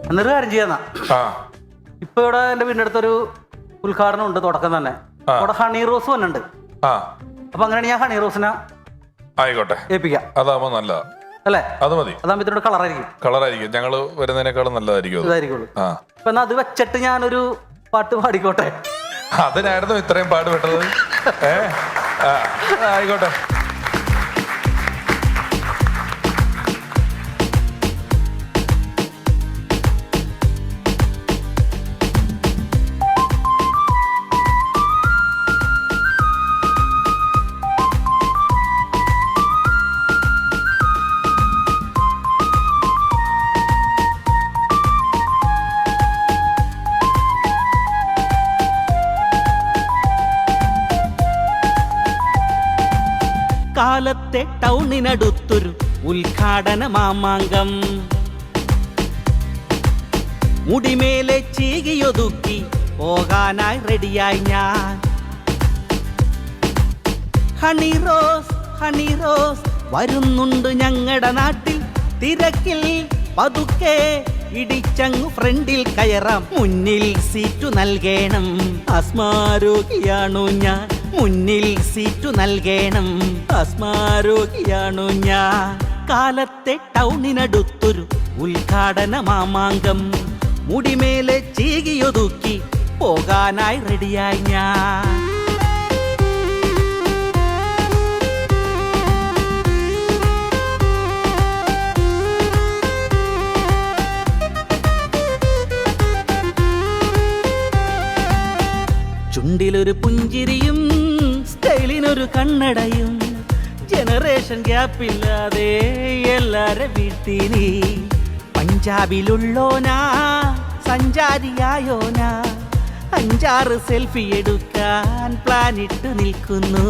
എന്നൊരു കാര്യം ചെയ്യാന്നാ. ഇപ്പൊ ഇവിടെ എന്റെ വീടിന്റെ അടുത്തൊരു ഉദ്ഘാടനം ഉണ്ട്, തുടക്കം തന്നെ. അവിടെ ഹണി റോസ് വന്നിട്ടുണ്ട്. അപ്പൊ അങ്ങനെയാണ് ഞാൻ ഹണി റോസിനെ ആയിക്കോട്ടെ ഏൽപ്പിക്കാം. അതാവുമ്പോ നല്ലതാ അല്ലേ? അത് മതി. അതാകുമ്പോ ഇതിനോട് കളറായിരിക്കും. ഞങ്ങള് വരുന്നതിനേക്കാളും നല്ലതായിരിക്കും. അപ്പൊ എന്നാ അത് വെച്ചിട്ട് ഞാനൊരു പാട്ട് പാടിക്കോട്ടെ. അതിനായിരുന്നു ഇത്രയും പാട് വിട്ടത്. ആയിക്കോട്ടെ. കാലത്തെ ടൗണിനടുത്തൊരു ഉദ്ഘാടന മാമാങ്കം. മുടിമേലെ ചീകിയൊതുക്കി പോകാനായി റെഡിയായി ഞാൻ. ഹണി റോസ് വരുന്നുണ്ട് ഞങ്ങളുടെ നാട്ടിൽ. തിരക്കിൽ പതുക്കെ ഇടിച്ചങ്ങു ഫ്രണ്ടിൽ കയറാം. മുന്നിൽ സീറ്റു നൽകണം, അസ്മാരോഗിയാണു ഞാൻ. മുന്നിൽ സീറ്റു നൽകണം, അസ്മാരോഗിയാണു ഞാൻ. കാലത്തെ ടൗണിനടുത്തൊരു ഉദ്ഘാടന മാമാങ്കം. മുടിമേലെ ചീകിയൊതുക്കി പോകാനായി റെഡിയായി ഞാൻ. ചുണ്ടിലൊരു പുഞ്ചിരിയും സ്റ്റൈലിനൊരു കണ്ണടയും. ജനറേഷൻ ഗ്യാപ്പില്ലാതെ എല്ലാരെ വീട്ടിനി. പഞ്ചാബിലുള്ളോനാ സഞ്ചാരിയായോനാ. 5-6 സെൽഫി എടുക്കാൻ പ്ലാനിട്ട് നിൽക്കുന്നു.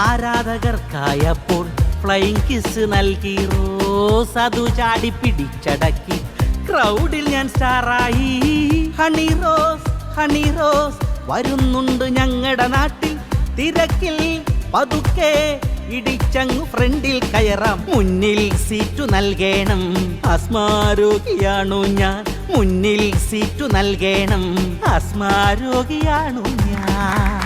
ആരാധകർക്കായപ്പോൾ ഫ്ലൈയിങ് കിസ് നൽകി റോസ്. അതു ചാടി പിടിച്ചടക്കി ക്രൗഡിൽ ഞാൻ സ്റ്റാറായി. ഹണി റോസ് വരുന്നുണ്ട് ഞങ്ങളുടെ നാട്ടിൽ. തിരക്കിൽ പതുക്കെ ഇടിച്ചങ്ങു ഫ്രണ്ടിൽ കയറാം. മുന്നിൽ സീറ്റു നൽകണം, അസ്മാരോഗിയാണു ഞാൻ. മുന്നിൽ സീറ്റു നൽകണം, അസ്മാരോഗിയാണു ഞാൻ.